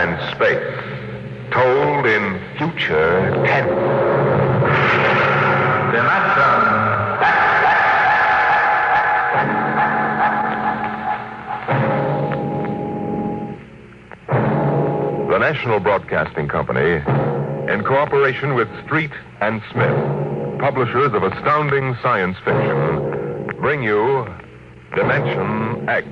and space. Told in future tense. Dimension The National Broadcasting Company, in cooperation with Street and Smith, publishers of astounding science fiction, bring you Dimension X.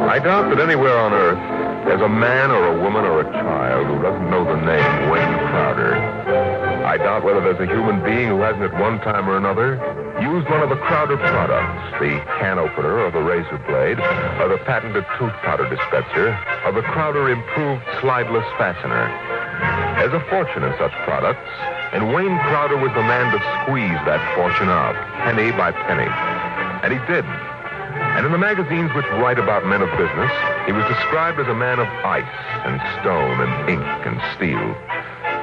I doubt that anywhere on Earth there's a man or a woman or a child who doesn't know the name Wayne Crowder. I doubt whether there's a human being who hasn't at one time or another used one of the Crowder products, the can opener or the razor blade, or the patented tooth powder dispenser, or the Crowder improved slideless fastener. There's a fortune in such products, and Wayne Crowder was the man to squeeze that fortune out, penny by penny. And he did. And in the magazines which write about men of business, he was described as a man of ice and stone and ink and steel.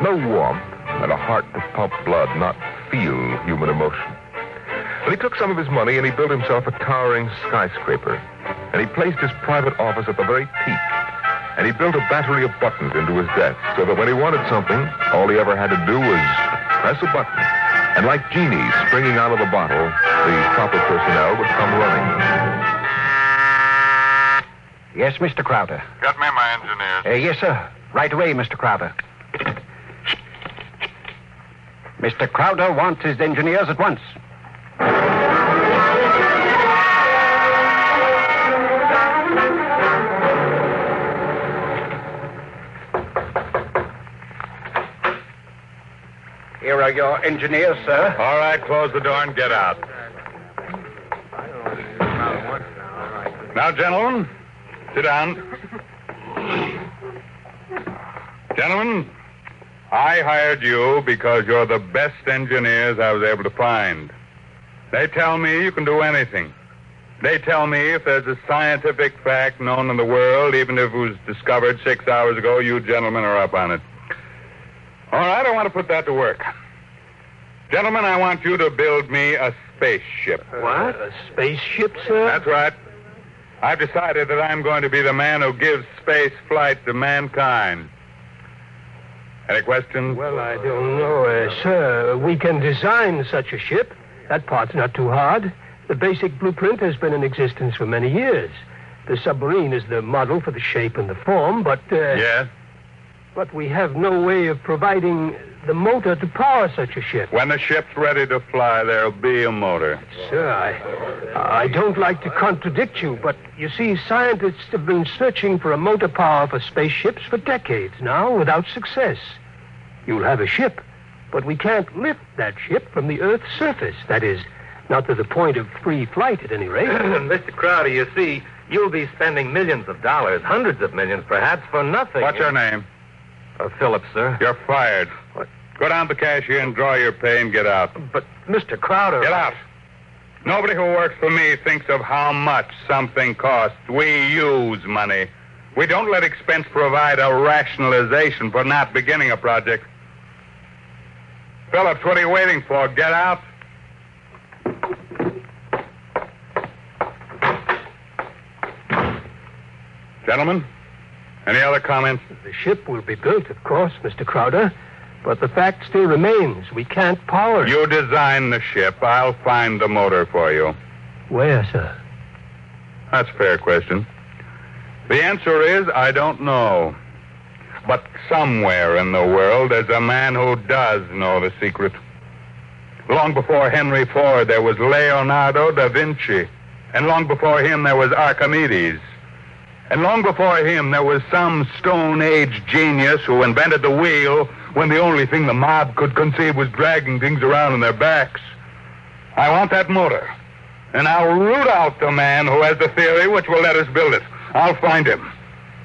No warmth, and a heart to pump blood, not feel human emotion. But he took some of his money and he built himself a towering skyscraper. And he placed his private office at the very peak. And he built a battery of buttons into his desk so that when he wanted something, all he ever had to do was press a button. And like genies springing out of the bottle, the proper personnel would come running. Yes, Mr. Crowder. Got me my engineers. Yes, sir. Right away, Mr. Crowder. Mr. Crowder wants his engineers at once. Here are your engineers, sir. All right, close the door and get out. Now, gentlemen, sit down. Gentlemen, I hired you because you're the best engineers I was able to find. They tell me you can do anything. They tell me if there's a scientific fact known in the world, even if it was discovered 6 hours ago, you gentlemen are up on it. All right, I want to put that to work. Gentlemen, I want you to build me a spaceship. What? A spaceship, sir? That's right. I've decided that I'm going to be the man who gives space flight to mankind. Any questions? Well, I don't know, sir. We can design such a ship. That part's not too hard. The basic blueprint has been in existence for many years. The submarine is the model for the shape and the form, but... Yes? But we have no way of providing the motor to power such a ship. When the ship's ready to fly, there'll be a motor. Sir, I don't like to contradict you, but you see, scientists have been searching for a motor power for spaceships for decades now without success. You'll have a ship, but we can't lift that ship from the Earth's surface. That is, not to the point of free flight at any rate. Mr. Crowder, you see, you'll be spending millions of dollars, hundreds of millions perhaps, for nothing. What's your name? Phillips, sir. You're fired. What? Go down to the cashier and draw your pay and get out. But, Mr. Crowder... Get out. Nobody who works for me thinks of how much something costs. We use money. We don't let expense provide a rationalization for not beginning a project. Phillips, what are you waiting for? Get out. Gentlemen, any other comments? The ship will be built, of course, Mr. Crowder. But the fact still remains. We can't power it. You design the ship. I'll find the motor for you. Where, sir? That's a fair question. The answer is, I don't know. But somewhere in the world, there's a man who does know the secret. Long before Henry Ford, there was Leonardo da Vinci. And long before him, there was Archimedes. And long before him, there was some Stone Age genius who invented the wheel when the only thing the mob could conceive was dragging things around on their backs. I want that motor. And I'll root out the man who has the theory which will let us build it. I'll find him.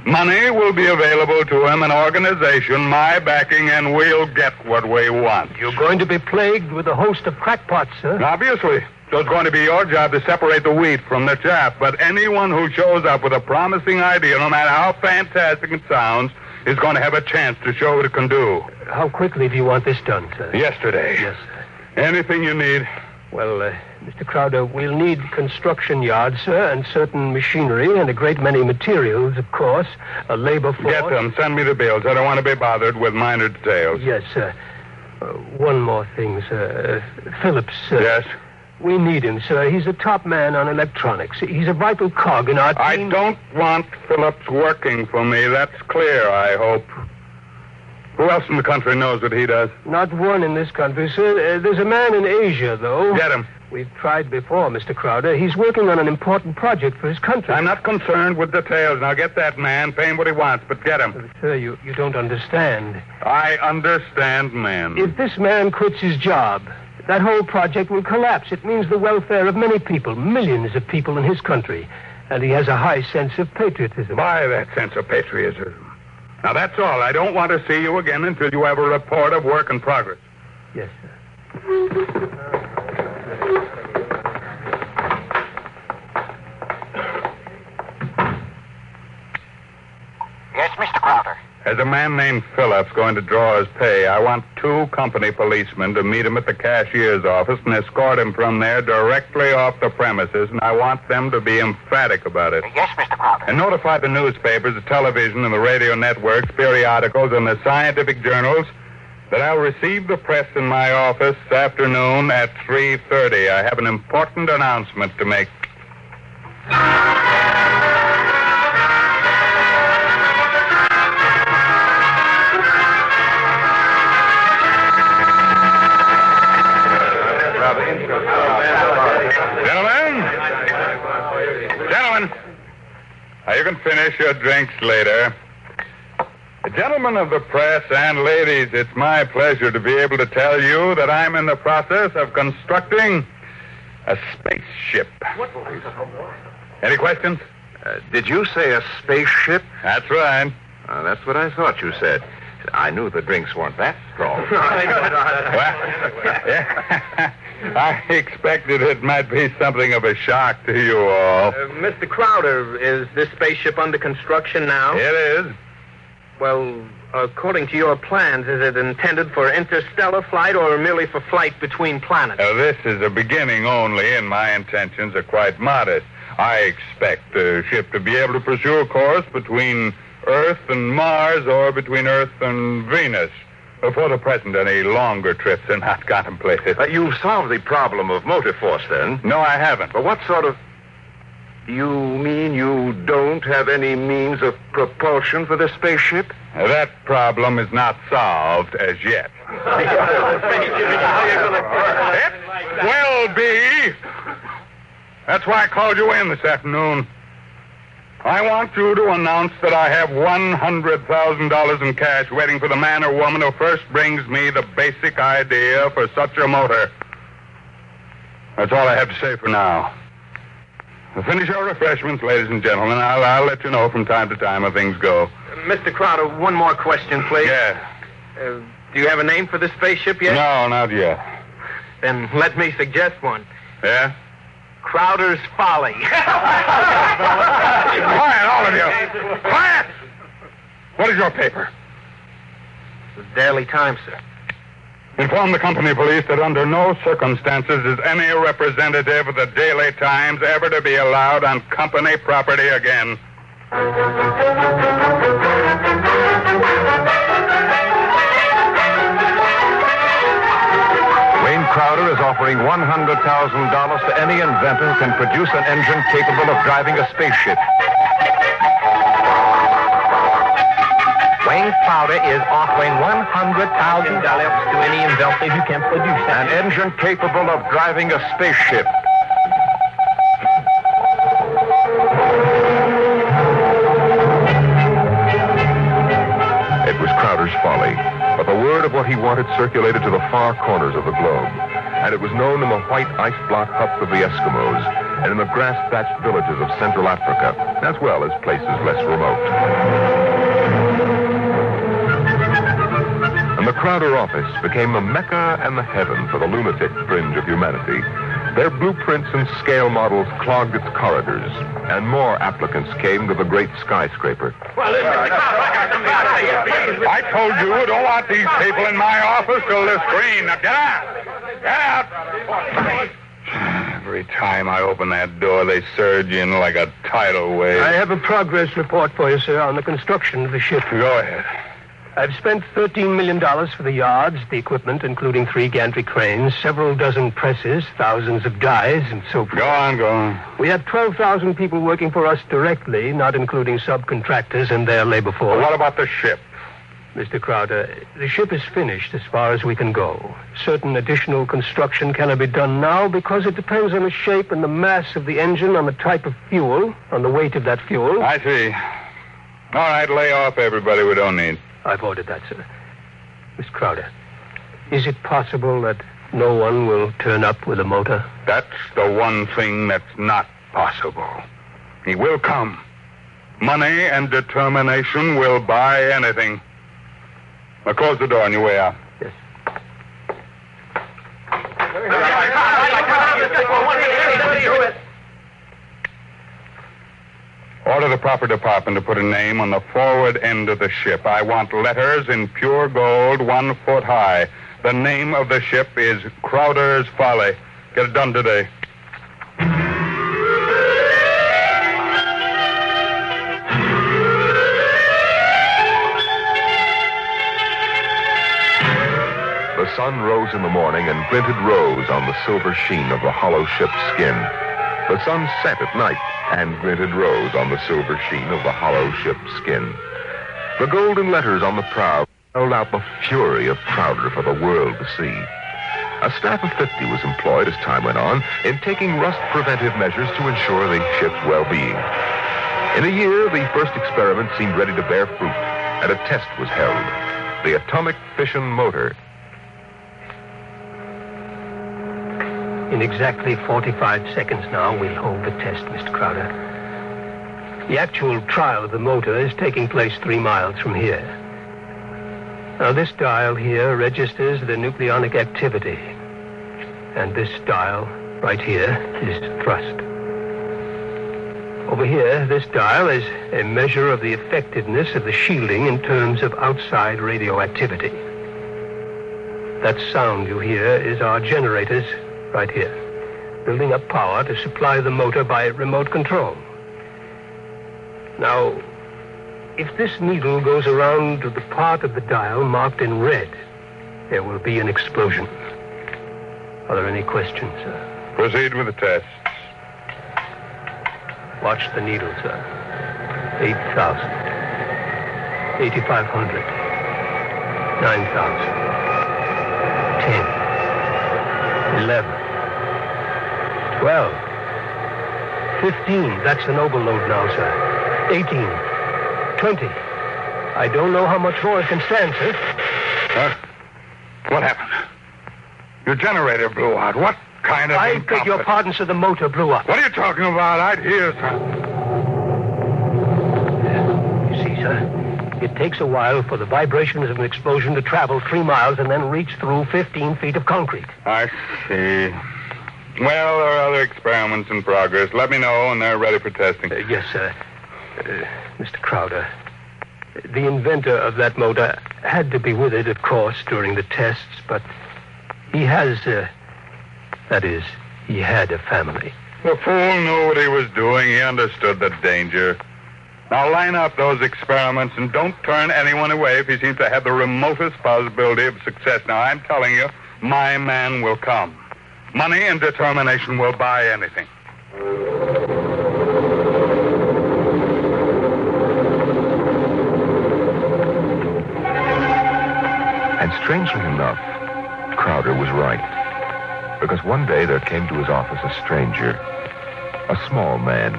Money will be available to him, an organization, my backing, and we'll get what we want. You're going to be plagued with a host of crackpots, sir. Obviously. So it's going to be your job to separate the wheat from the chaff. But anyone who shows up with a promising idea, no matter how fantastic it sounds, is going to have a chance to show what it can do. How quickly do you want this done, sir? Yesterday. Yes, sir. Anything you need. Well, Mr. Crowder, we'll need construction yards, sir, and certain machinery and a great many materials, of course. A labor force. Get them. Send me the bills. I don't want to be bothered with minor details. Yes, sir. One more thing, sir. Phillips, sir. Yes? We need him, sir. He's a top man on electronics. He's a vital cog in our team. I don't want Phillips working for me. That's clear, I hope. Who else in the country knows what he does? Not one in this country, sir. There's a man in Asia, though. Get him. We've tried before, Mr. Crowder. He's working on an important project for his country. I'm not concerned with details. Now get that man, pay him what he wants, but get him. Sir, you don't understand. I understand, man. If this man quits his job, that whole project will collapse. It means the welfare of many people, millions of people in his country. And he has a high sense of patriotism. By that sense of patriotism. Now, that's all. I don't want to see you again until you have a report of work in progress. Yes, sir. Yes, Mr. Crowder. As a man named Phillips going to draw his pay, I want 2 company policemen to meet him at the cashier's office and escort him from there directly off the premises, and I want them to be emphatic about it. Yes, Mr. Crowder. And notify the newspapers, the television, and the radio networks, periodicals, and the scientific journals that I'll receive the press in my office this afternoon at 3:30. I have an important announcement to make. Gentlemen, you can finish your drinks later. Gentlemen of the press and ladies, it's my pleasure to be able to tell you that I'm in the process of constructing a spaceship. Any questions? Did you say a spaceship? That's right. That's what I thought you said. I knew the drinks weren't that strong. Well, yeah. I expected it might be something of a shock to you all. Mr. Crowder, is this spaceship under construction now? It is. Well, according to your plans, is it intended for interstellar flight or merely for flight between planets? This is a beginning only, and my intentions are quite modest. I expect the ship to be able to pursue a course between Earth and Mars or between Earth and Venus. For the present, any longer trips are not contemplated. You've solved the problem of motor force, then? No, I haven't. But what sort of... You mean you don't have any means of propulsion for the spaceship? That problem is not solved as yet. It will be. That's why I called you in this afternoon. I want you to announce that I have $100,000 in cash waiting for the man or woman who first brings me the basic idea for such a motor. That's all I have to say for now. Finish your refreshments, ladies and gentlemen. I'll let you know from time to time how things go. Mr. Crowder, one more question, please. Yeah. Do you have a name for this spaceship yet? No, not yet. Then let me suggest one. Yeah? Crowder's Folly. Quiet, all of you. Quiet! What is your paper? The Daily Times, sir. Inform the company police that under no circumstances is any representative of the Daily Times ever to be allowed on company property again. Wayne Crowder is offering $100,000 to any inventor who can produce an engine capable of driving a spaceship. Wayne Crowder is offering $100,000 to any inventor who can produce An engine capable of driving a spaceship. It was Crowder's folly, but the word of what he wanted circulated to the far corners of the globe, and it was known in the white ice block huts of the Eskimos and in the grass-thatched villages of Central Africa, as well as places less remote. And the Crowder office became the Mecca and the heaven for the lunatic fringe of humanity. Their blueprints and scale models clogged its corridors, and more applicants came to the great skyscraper. I told you, don't want these people in my office till this green. Now get out! Get out! Every time I open that door, they surge in like a tidal wave. I have a progress report for you, sir, on the construction of the ship. Go ahead. I've spent $13 million for the yards, the equipment, including 3 gantry cranes, several dozen presses, thousands of dies, and so forth. Go on. We have 12,000 people working for us directly, not including subcontractors and their labor force. Well, what about the ship? Mr. Crowder, the ship is finished as far as we can go. Certain additional construction cannot be done now because it depends on the shape and the mass of the engine, on the type of fuel, on the weight of that fuel. I see. All right, lay off everybody we don't need. I've ordered that, sir. Miss Crowder, is it possible that no one will turn up with a motor? That's the one thing that's not possible. He will come. Money and determination will buy anything. Now close the door on your way out. Yes. Order the proper department to put a name on the forward end of the ship. I want letters in pure gold 1 foot high. The name of the ship is Crowder's Folly. Get it done today. The sun rose in the morning and glinted rose on the silver sheen of the hollow ship's skin. The sun set at night and glinted rose on the silver sheen of the hollow ship's skin. The golden letters on the prow held out the fury of Crowder for the world to see. A staff of 50 was employed as time went on in taking rust-preventive measures to ensure the ship's well-being. In a year, the first experiment seemed ready to bear fruit, and a test was held. The atomic fission motor. In exactly 45 seconds now, we'll hold the test, Mr. Crowder. The actual trial of the motor is taking place 3 miles from here. Now, this dial here registers the nucleonic activity. And this dial, right here, is thrust. Over here, this dial is a measure of the effectiveness of the shielding in terms of outside radioactivity. That sound you hear is our generators right here, building up power to supply the motor by remote control. Now, if this needle goes around to the part of the dial marked in red, there will be an explosion. Are there any questions, sir? Proceed with the tests. Watch the needle, sir. 8,000. 8,500. 9,000. 10. 11. 12. 15. That's an overload now, sir. 18. 20. I don't know how much more it can stand, sir. What happened? Your generator blew out. What kind of I beg your pardon, sir. The motor blew up. What are you talking about? I'd hear, sir. You see, sir, it takes a while for the vibrations of an explosion to travel 3 miles and then reach through 15 feet of concrete. I see. Well, there are other experiments in progress. Let me know when they're ready for testing. Yes, sir. Mr. Crowder, the inventor of that motor had to be with it, of course, during the tests, but he has, that is, he had a family. The fool knew what he was doing. He understood the danger. Now line up those experiments and don't turn anyone away if he seems to have the remotest possibility of success. Now, I'm telling you, my man will come. Money and determination will buy anything. And strangely enough, Crowder was right. Because one day there came to his office a stranger, a small man.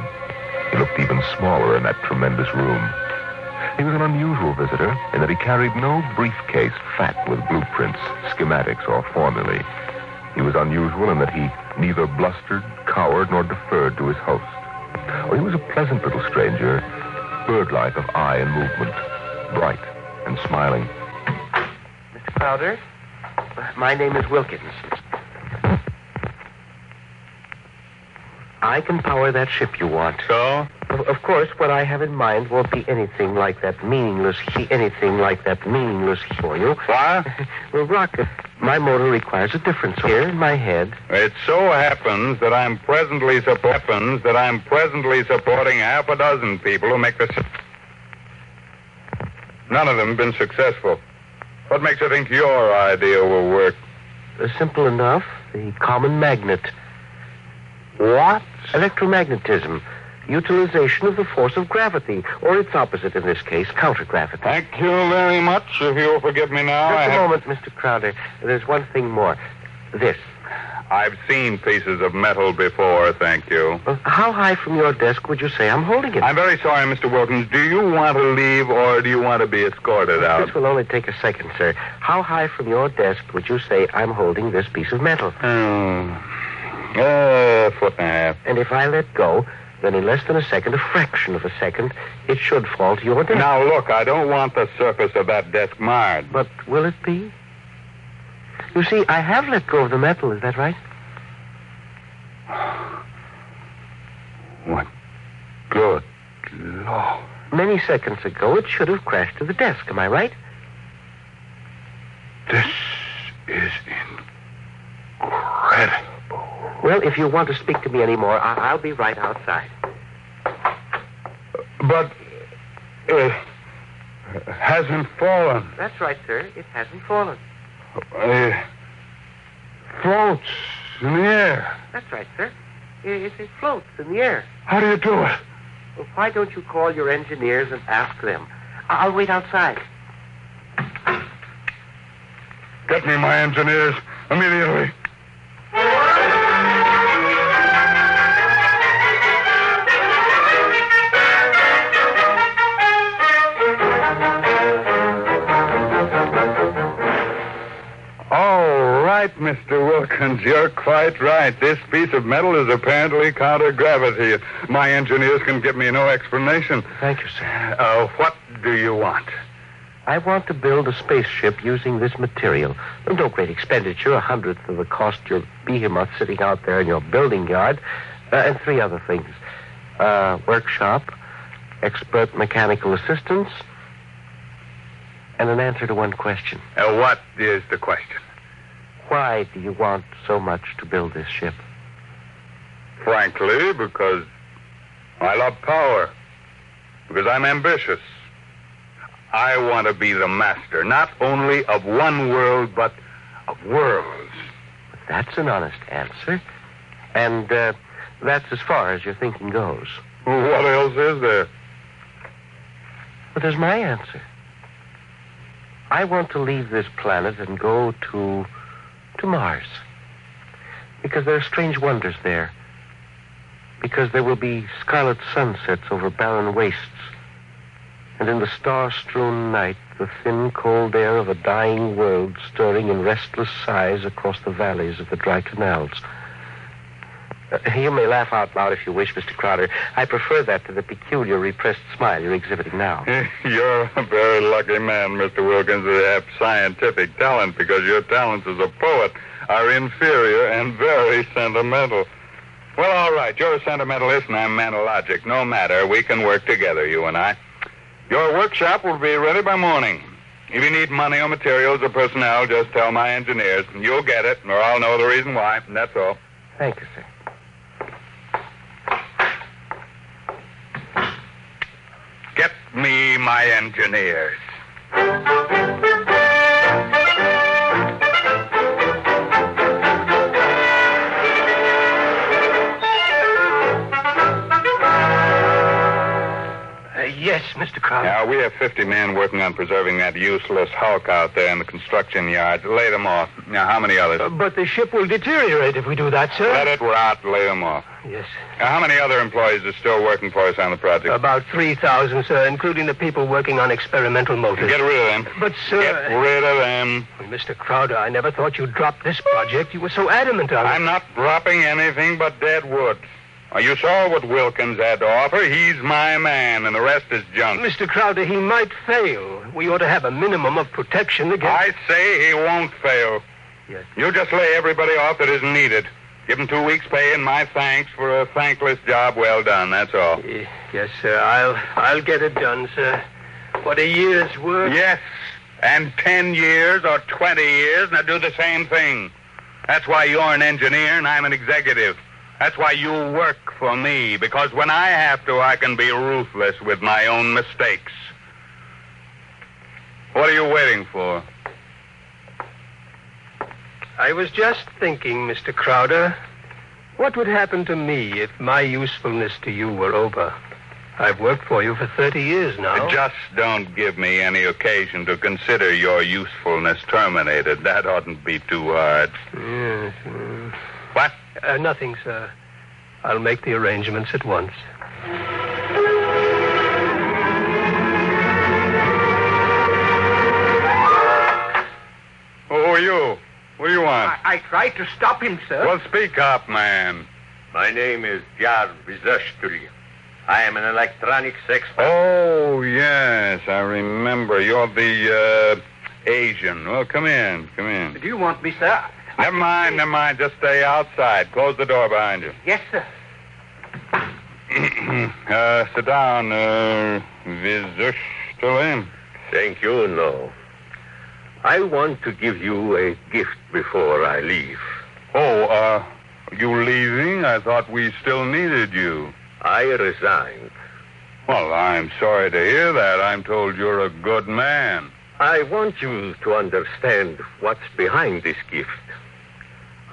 He looked even smaller in that tremendous room. He was an unusual visitor in that he carried no briefcase fat with blueprints, schematics, or formulae. He was unusual in that he neither blustered, cowered, nor deferred to his host. Or he was a pleasant little stranger, bird-like of eye and movement, bright and smiling. Mr. Crowder, my name is Wilkins. I can power that ship you want. So? Of course, what I have in mind won't be anything like that meaningless for you. What? Well, Rocket, my motor requires a different here in my head. It so happens that I'm presently supporting half a dozen people who make the... None of them have been successful. What makes you think your idea will work? Simple enough. The common magnet. What? Electromagnetism. Utilization of the force of gravity, or its opposite in this case, countergravity. Thank you very much. If you'll forgive me now, Just a moment, Mr. Crowder. There's one thing more. This. I've seen pieces of metal before, thank you. How high from your desk would you say I'm holding it? I'm very sorry, Mr. Wilkins. Do you want to leave or do you want to be escorted out? This will only take a second, sir. How high from your desk would you say I'm holding this piece of metal? A foot and a half. And if I let go, then in less than a second, a fraction of a second, it should fall to your desk. Now, look, I don't want the surface of that desk marred. But will it be? You see, I have let go of the metal, is that right? What good Lord. Many seconds ago, it should have crashed to the desk, am I right? This is incredible. Well, if you want to speak to me anymore, I'll be right outside. But it hasn't fallen. That's right, sir. It hasn't fallen. It floats in the air. That's right, sir. It floats in the air. How do you do it? Well, why don't you call your engineers and ask them? I'll wait outside. Get me my engineers immediately. Right, Mr. Wilkins, you're quite right. This piece of metal is apparently counter-gravity. My engineers can give me no explanation. Thank you, sir. What do you want? I want to build a spaceship using this material. No great expenditure, 1/100th of the cost your behemoth sitting out there in your building yard, and 3 other things. Workshop, expert mechanical assistance, and an answer to one question. What is the question? Why do you want so much to build this ship? Frankly, because I love power. Because I'm ambitious. I want to be the master, not only of one world, but of worlds. That's an honest answer. And that's as far as your thinking goes. What else is there? But there's my answer. I want to leave this planet and go to Mars. Because there are strange wonders there. Because there will be scarlet sunsets over barren wastes. And in the star-strewn night, the thin, cold air of a dying world stirring in restless sighs across the valleys of the dry canals. You may laugh out loud if you wish, Mr. Crowder. I prefer that to the peculiar repressed smile you're exhibiting now. You're a very lucky man, Mr. Wilkins, to have scientific talent, because your talents as a poet are inferior and very sentimental. Well, all right, you're a sentimentalist and I'm manologic. No matter, we can work together, you and I. Your workshop will be ready by morning. If you need money or materials or personnel, just tell my engineers, and you'll get it, or I'll know the reason why, and that's all. Thank you, sir. Get me my engineers. Yes, Mr. Crowder. Now, we have 50 men working on preserving that useless hulk out there in the construction yards. Lay them off. Now, how many others? But the ship will deteriorate if we do that, sir. Let it rot. Lay them off. Yes. Now, how many other employees are still working for us on the project? About 3,000, sir, including the people working on experimental motors. Get rid of them. But, sir... Get rid of them. Well, Mr. Crowder, I never thought you'd drop this project. You were so adamant on it. I'm not dropping anything but dead wood. You saw what Wilkins had to offer. He's my man, and the rest is junk. Mr. Crowder, he might fail. We ought to have a minimum of protection against... I say he won't fail. Yes. You just lay everybody off that isn't needed. Give him 2 weeks' pay and my thanks for a thankless job well done, that's all. Yes, sir. I'll get it done, sir. What a year's work. Yes, and 10 years or 20 years, now do the same thing. That's why you're an engineer and I'm an executive. That's why you work for me, because when I have to, I can be ruthless with my own mistakes. What are you waiting for? I was just thinking, Mr. Crowder, what would happen to me if my usefulness to you were over? I've worked for you for 30 years now. Just don't give me any occasion to consider your usefulness terminated. That oughtn't be too hard. Yes. What? Nothing, sir. I'll make the arrangements at once. Who are you? What do you want? I tried to stop him, sir. Well, speak up, man. My name is Jar Vizashturi. I am an electronics expert. Oh, yes, I remember. You're the, Asian. Well, come in. Do you want me, sir? Never mind. Just stay outside. Close the door behind you. Yes, sir. Sit down, Vizushtuli. Thank you, no. I want to give you a gift before I leave. Oh, you leaving? I thought we still needed you. I resigned. Well, I'm sorry to hear that. I'm told you're a good man. I want you to understand what's behind this gift.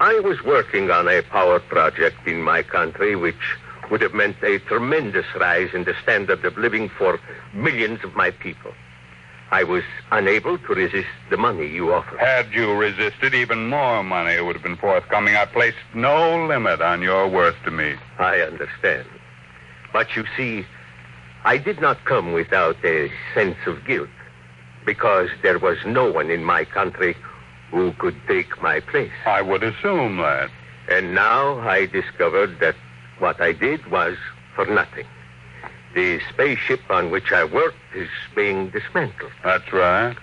I was working on a power project in my country which would have meant a tremendous rise in the standard of living for millions of my people. I was unable to resist the money you offered. Had you resisted, even more money would have been forthcoming. I placed no limit on your worth to me. I understand. But you see, I did not come without a sense of guilt, because there was no one in my country who could take my place. I would assume that. And now I discovered that what I did was for nothing. The spaceship on which I worked is being dismantled. That's right.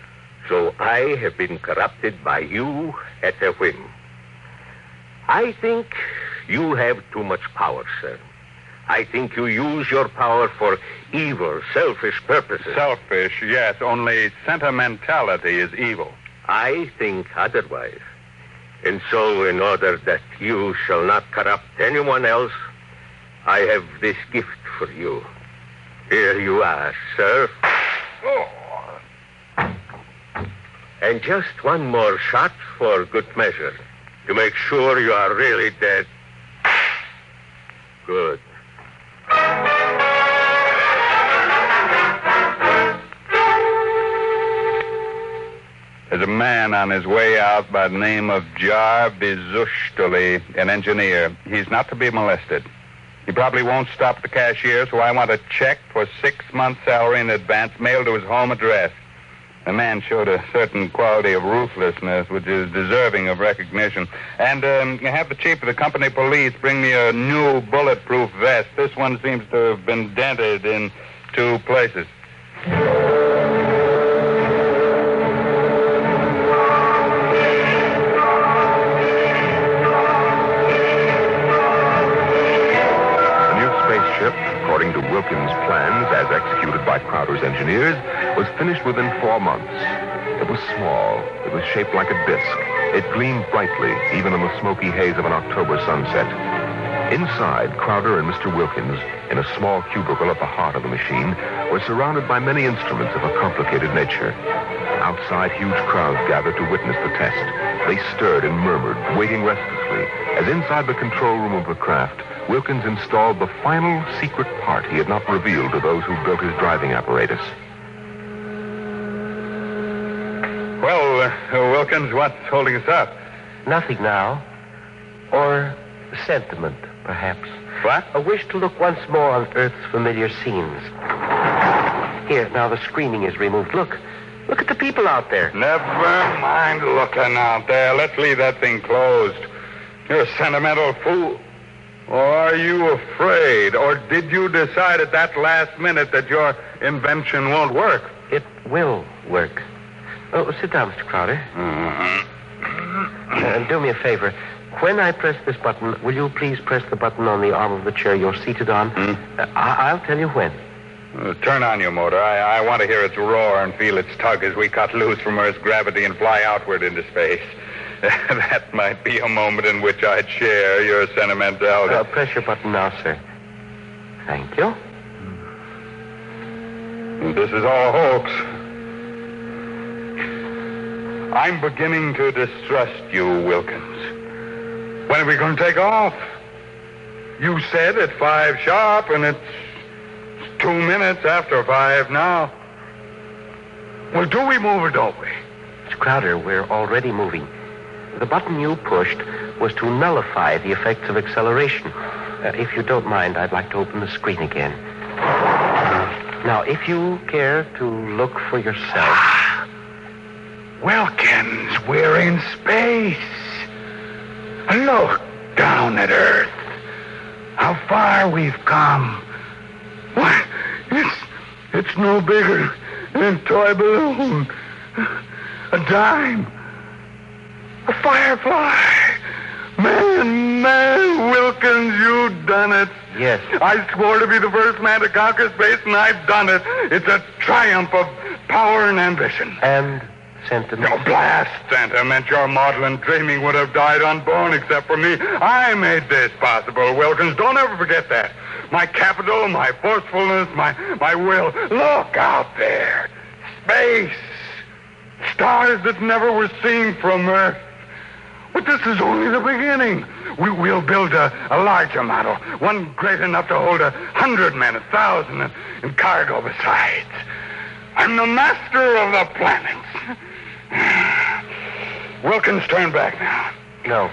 So I have been corrupted by you at a whim. I think you have too much power, sir. I think you use your power for evil, selfish purposes. Selfish, yes. Only sentimentality is evil. I think otherwise. And so, in order that you shall not corrupt anyone else, I have this gift for you. Here you are, sir. Oh. And just one more shot for good measure, to make sure you are really dead. Good. There's a man on his way out by the name of Jar Vizushtuli, an engineer. He's not to be molested. He probably won't stop at the cashier, so I want a check for 6 months' salary in advance mailed to his home address. The man showed a certain quality of ruthlessness which is deserving of recognition. And have the chief of the company police bring me a new bulletproof vest. This one seems to have been dented in 2 places. According to Wilkins' plans, as executed by Crowder's engineers, was finished within 4 months. It was small. It was shaped like a disc. It gleamed brightly, even in the smoky haze of an October sunset. Inside, Crowder and Mr. Wilkins, in a small cubicle at the heart of the machine, were surrounded by many instruments of a complicated nature. Outside, huge crowds gathered to witness the test. They stirred and murmured, waiting restlessly, as inside the control room of the craft, Wilkins installed the final secret part he had not revealed to those who built his driving apparatus. Well, Wilkins, what's holding us up? Nothing now. Or sentiment, perhaps. What? A wish to look once more on Earth's familiar scenes. Here, now the screening is removed. Look at the people out there. Never mind looking out there. Let's leave that thing closed. You're a sentimental fool. Or are you afraid? Or did you decide at that last minute that your invention won't work? It will work. Oh, sit down, Mr. Crowder. And do me a favor. When I press this button, will you please press the button on the arm of the chair you're seated on? I'll tell you when. Turn on your motor. I want to hear its roar and feel its tug as we cut loose from Earth's gravity and fly outward into space. That might be a moment in which I'd share your sentimentality. Press your button now, sir. Thank you. This is all hoax. I'm beginning to distrust you, Wilkins. When are we going to take off? You said at 5 sharp, and it's 2 minutes after 5 now. Well, do we move or don't we? Mr. Crowder, we're already moving. The button you pushed was to nullify the effects of acceleration. If you don't mind, I'd like to open the screen again. Now, if you care to look for yourself. Wilkins, we're in space. Look down at Earth. How far we've come. Why, it's no bigger than a toy balloon. A dime. A firefly. Man, Wilkins, you done it. Yes. I swore to be the first man to conquer space, and I've done it. It's a triumph of power and ambition. And sentiment. Oh, blast sentiment. Your maudlin dreaming would have died unborn except for me. I made this possible, Wilkins. Don't ever forget that. My capital, my forcefulness, my will. Look out there. Space. Stars that never were seen from Earth. But this is only the beginning. We'll build a larger model, one great enough to hold 100 men, 1,000, and cargo besides. I'm the master of the planets. Wilkins, turn back now. No.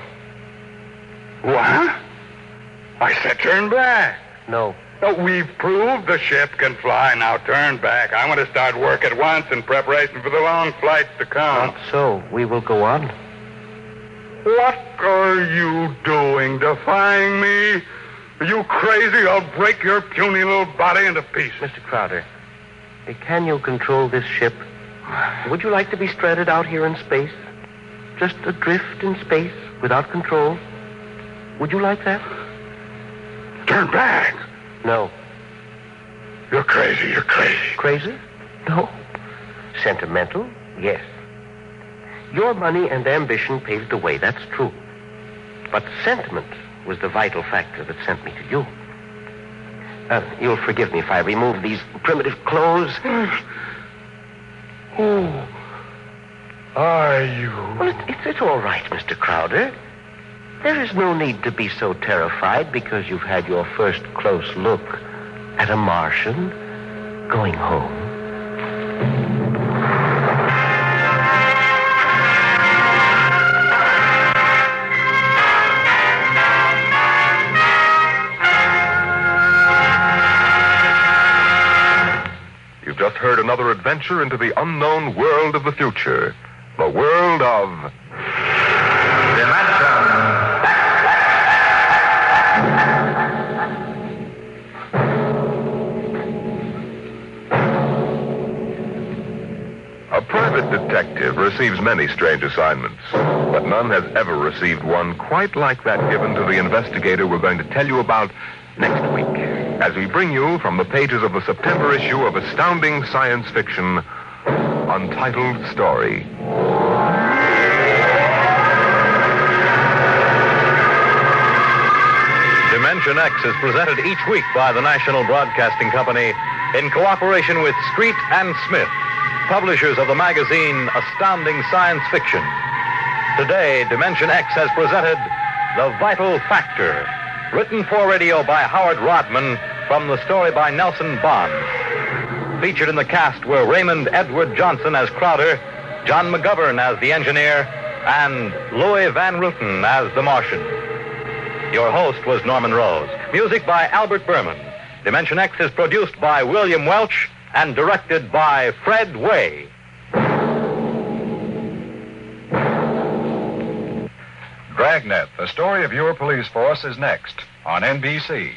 What? I said turn back. No. Oh, we've proved the ship can fly. Now turn back. I want to start work at once in preparation for the long flights to come. Not so. We will go on. What are you doing, defying me? Are you crazy? I'll break your puny little body into pieces. Mr. Crowder, can you control this ship? Would you like to be stranded out here in space? Just adrift in space without control? Would you like that? Turn back. No. You're crazy. You're crazy. Crazy? No. Sentimental? Yes. Your money and ambition paved the way, that's true. But sentiment was the vital factor that sent me to you. You'll forgive me if I remove these primitive clothes. Who are you? Well, it's all right, Mr. Crowder. There is no need to be so terrified because you've had your first close look at a Martian going home. You've just heard another adventure into the unknown world of the future. The world of... A private detective receives many strange assignments, but none has ever received one quite like that given to the investigator we're going to tell you about next week, as we bring you from the pages of the September issue of Astounding Science Fiction, Untitled Story. Dimension X is presented each week by the National Broadcasting Company in cooperation with Street and Smith, publishers of the magazine Astounding Science Fiction. Today, Dimension X has presented The Vital Factor, written for radio by Howard Rodman from the story by Nelson Bond. Featured in the cast were Raymond Edward Johnson as Crowder, John McGovern as the engineer, and Louis Van Ruten as the Martian. Your host was Norman Rose. Music by Albert Berman. Dimension X is produced by William Welch and directed by Fred Way. Dragnet, the story of your police force, is next on NBC.